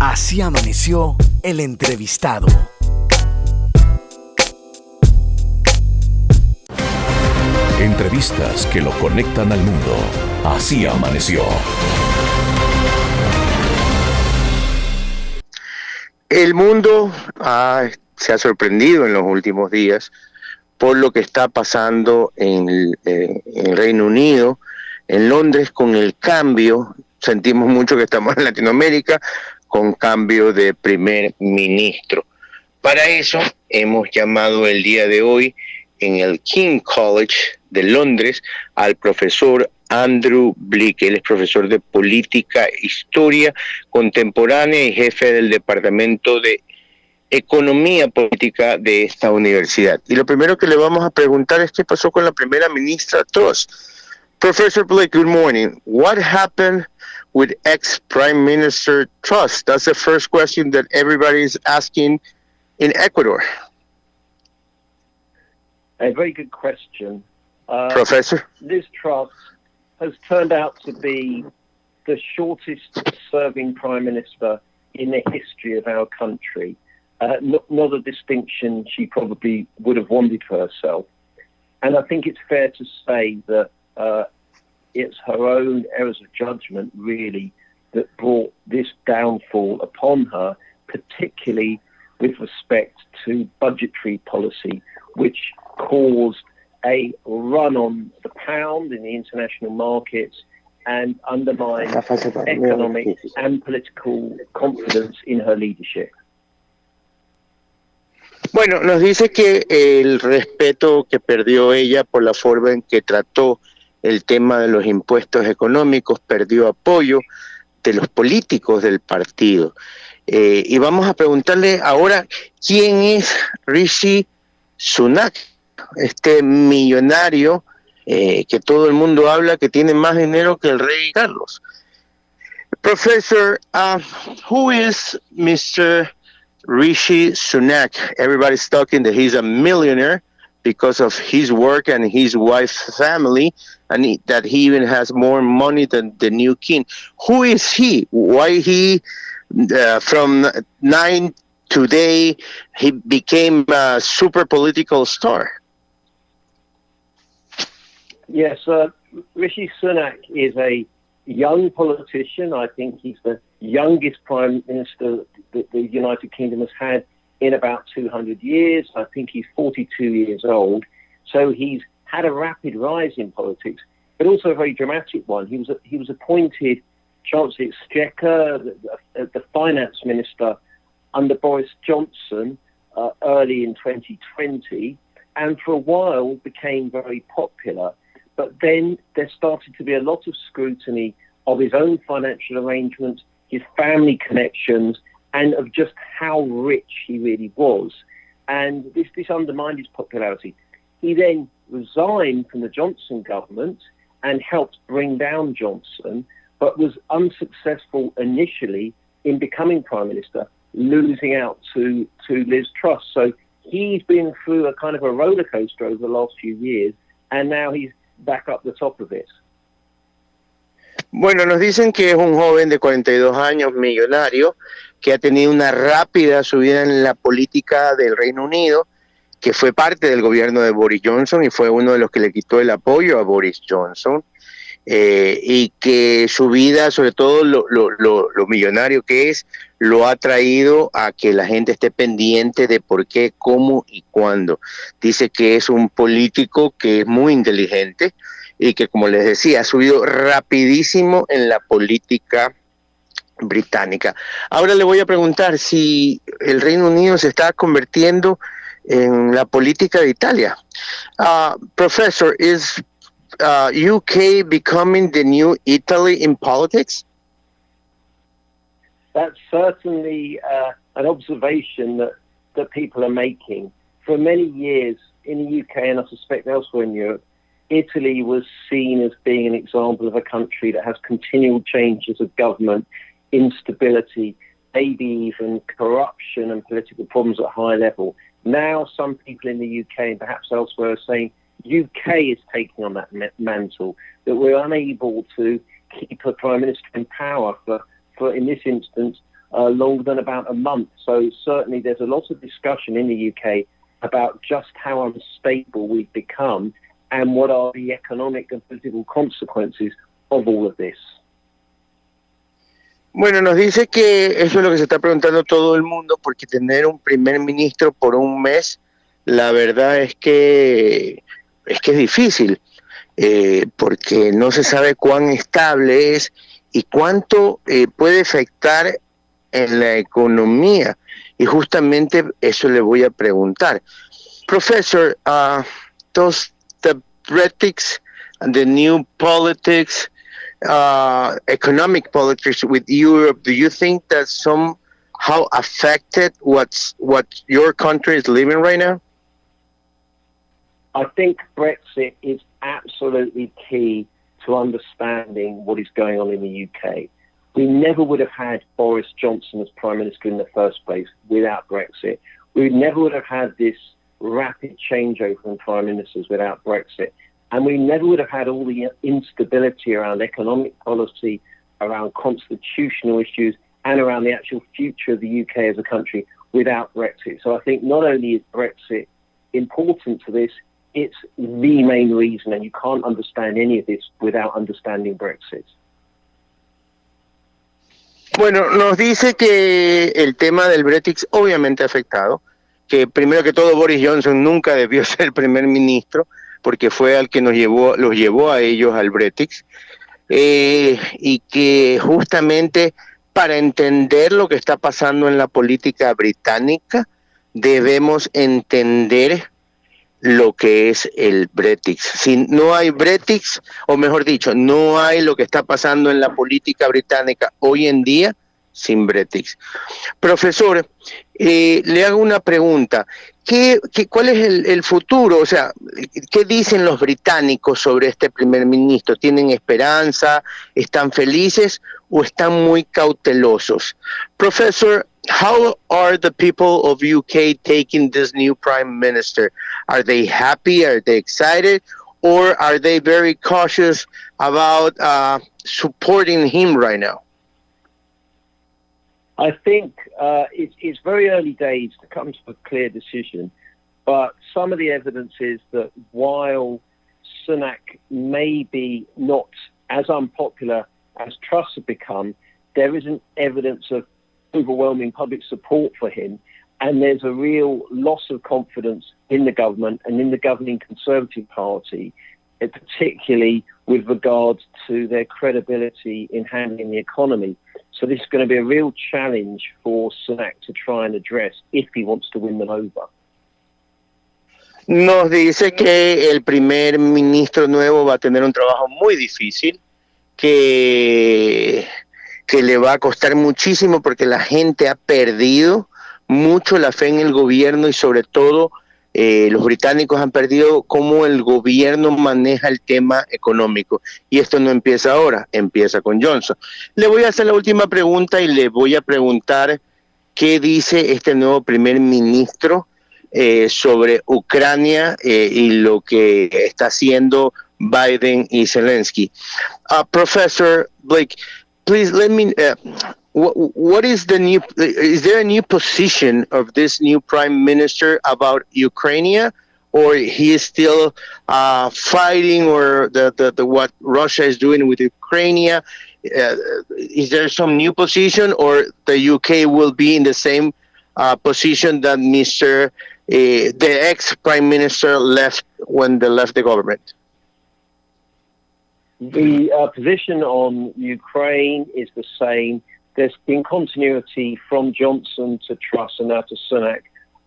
Así amaneció el entrevistado. Entrevistas que lo conectan al mundo. Así amaneció. El mundo se ha sorprendido en los últimos días por lo que está pasando en el Reino Unido, en Londres, con el cambio. Sentimos mucho que estamos en Latinoamérica, con cambio de primer ministro. Para eso hemos llamado el día de hoy en el King College de Londres al profesor Andrew Blick. Él es profesor de política, historia contemporánea y jefe del departamento de economía política de esta universidad. Y lo primero que le vamos a preguntar es qué pasó con la primera ministra Truss. Professor Blick, good morning. What happened with ex-Prime Minister Truss? That's the first question that everybody is asking in Ecuador. A very good question. Professor? Liz Truss has turned out to be the shortest serving Prime Minister in the history of our country. Not a distinction she probably would have wanted for herself. And I think it's fair to say that it's her own errors of judgment, really, that brought this downfall upon her, particularly with respect to budgetary policy, which caused a run on the pound in the international markets and undermined economic and political confidence in her leadership. Bueno, nos dice que el respeto que perdió ella por la forma en que trató el tema de los impuestos económicos, perdió apoyo de los políticos del partido. Y vamos a preguntarle ahora quién es Rishi Sunak, este millonario que todo el mundo habla que tiene más dinero que el rey Carlos. Professor, who is Mr. Rishi Sunak? Everybody's talking that he's a millionaire because of his work and his wife's family, and that he even has more money than the new king. Who is he? Why he, from 9 today, he became a super political star? Yes, Rishi Sunak is a young politician. I think he's the youngest Prime Minister that the United Kingdom has had in about 200 years. I think he's 42 years old. So he's had a rapid rise in politics, but also a very dramatic one. He was appointed Chancellor Exchequer, the finance minister under Boris Johnson early in 2020, and for a while became very popular. But then there started to be a lot of scrutiny of his own financial arrangements, his family connections, and of just how rich he really was. And this undermined his popularity. He then resigned from the Johnson government and helped bring down Johnson, but was unsuccessful initially in becoming Prime Minister, losing out to Liz Truss. So he's been through a kind of a roller coaster over the last few years, and now he's back up the top of it. Bueno, nos dicen que es un joven de 42 años, millonario, que ha tenido una rápida subida en la política del Reino Unido, que fue parte del gobierno de Boris Johnson y fue uno de los que le quitó el apoyo a Boris Johnson, y que su vida, sobre todo lo millonario que es, lo ha traído a que la gente esté pendiente de por qué, cómo y cuándo. Dice que es un político que es muy inteligente y que, como les decía, ha subido rapidísimo en la política británica. Ahora le voy a preguntar si el Reino Unido se está convirtiendo en la política de Italia. Professor, is UK becoming the new Italy in politics? That's certainly an observation that people are making. For many years in the UK, and I suspect elsewhere in Europe, Italy was seen as being an example of a country that has continual changes of government, instability, maybe even corruption and political problems at a high level. Now some people in the UK and perhaps elsewhere are saying UK is taking on that mantle, that we're unable to keep a Prime Minister in power for in this instance, longer than about a month. So certainly there's a lot of discussion in the UK about just how unstable we've become and what are the economic and political consequences of all of this. Bueno, nos dice que eso es lo que se está preguntando todo el mundo, porque tener un primer ministro por un mes, la verdad es que es difícil, porque no se sabe cuán estable es y cuánto puede afectar en la economía. Y justamente eso le voy a preguntar. Professor, does the Brexit and the new politics, economic politics with Europe, do you think that somehow affected what your country is living right now? I think Brexit is absolutely key to understanding what is going on in the UK. We never would have had Boris Johnson as Prime Minister in the first place without Brexit. We never would have had this rapid changeover in Prime Ministers without Brexit. And we never would have had all the instability around economic policy, around constitutional issues, and around the actual future of the UK as a country without Brexit. So I think not only is Brexit important to this, it's the main reason, and you can't understand any of this without understanding Brexit. Bueno, nos dice que el tema del Brexit obviamente ha afectado, que primero que todo Boris Johnson nunca debió ser primer ministro, porque fue al que los llevó a ellos al Brexit, y que justamente para entender lo que está pasando en la política británica, debemos entender lo que es el Brexit. Si no hay Brexit, o mejor dicho, no hay lo que está pasando en la política británica hoy en día sin Brexit. Profesor, le hago una pregunta. ¿Cuál es el futuro? O sea, ¿qué dicen los británicos sobre este primer ministro? ¿Tienen esperanza? ¿Están felices o están muy cautelosos? Professor, how are the people of UK taking this new prime minister? Are they happy? Are they excited? Or are they very cautious about supporting him right now? I think it's very early days to come to a clear decision, but some of the evidence is that while Sunak may be not as unpopular as Truss have become, there isn't evidence of overwhelming public support for him, and there's a real loss of confidence in the government and in the governing Conservative Party, particularly with regards to their credibility in handling the economy. So this is going to be a real challenge for Sunak to try and address if he wants to win them over. Nos dice que el primer ministro nuevo va a tener un trabajo muy difícil, que le va a costar muchísimo porque la gente ha perdido mucho la fe en el gobierno y sobre todo los británicos han perdido cómo el gobierno maneja el tema económico. Y esto no empieza ahora, empieza con Johnson. Le voy a hacer la última pregunta y le voy a preguntar qué dice este nuevo primer ministro sobre Ucrania y lo que está haciendo Biden y Zelensky. Professor Blick, please let me... what is the new? Is there a new position of this new prime minister about Ukraine, or he is still fighting, or the what Russia is doing with Ukraine? Is there some new position, or the UK will be in the same position that the ex prime minister left when they left the government? The position on Ukraine is the same. There's been continuity from Johnson to Truss and now to Sunak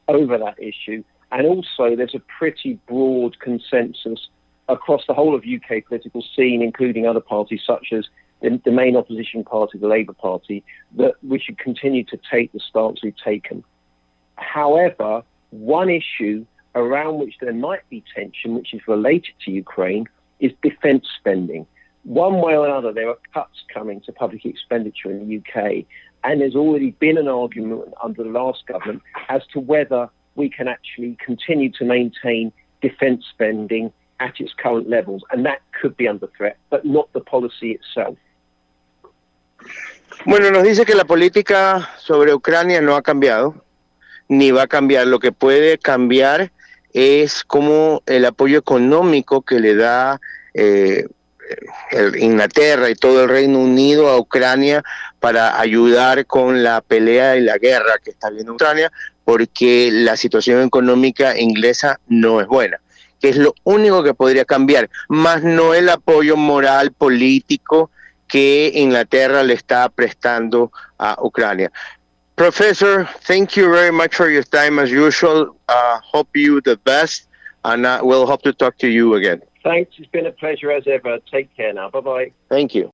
over that issue. And also there's a pretty broad consensus across the whole of UK political scene, including other parties such as the main opposition party, the Labour Party, that we should continue to take the stance we've taken. However, one issue around which there might be tension, which is related to Ukraine, is defence spending. One way or another, there are cuts coming to public expenditure in the UK, and there's already been an argument under the last government as to whether we can actually continue to maintain defence spending at its current levels, and that could be under threat, but not the policy itself. Bueno, nos dice que la política sobre Ucrania no ha cambiado, ni va a cambiar. Lo que puede cambiar es cómo el apoyo económico que le da Inglaterra y todo el Reino Unido a Ucrania para ayudar con la pelea y la guerra que está viendo Ucrania, porque la situación económica inglesa no es buena, que es lo único que podría cambiar, más no el apoyo moral, político que Inglaterra le está prestando a Ucrania. Professor, thank you very much for your time as usual. Hope you the best, and we'll hope to talk to you again. Thanks. It's been a pleasure as ever. Take care now. Bye-bye. Thank you.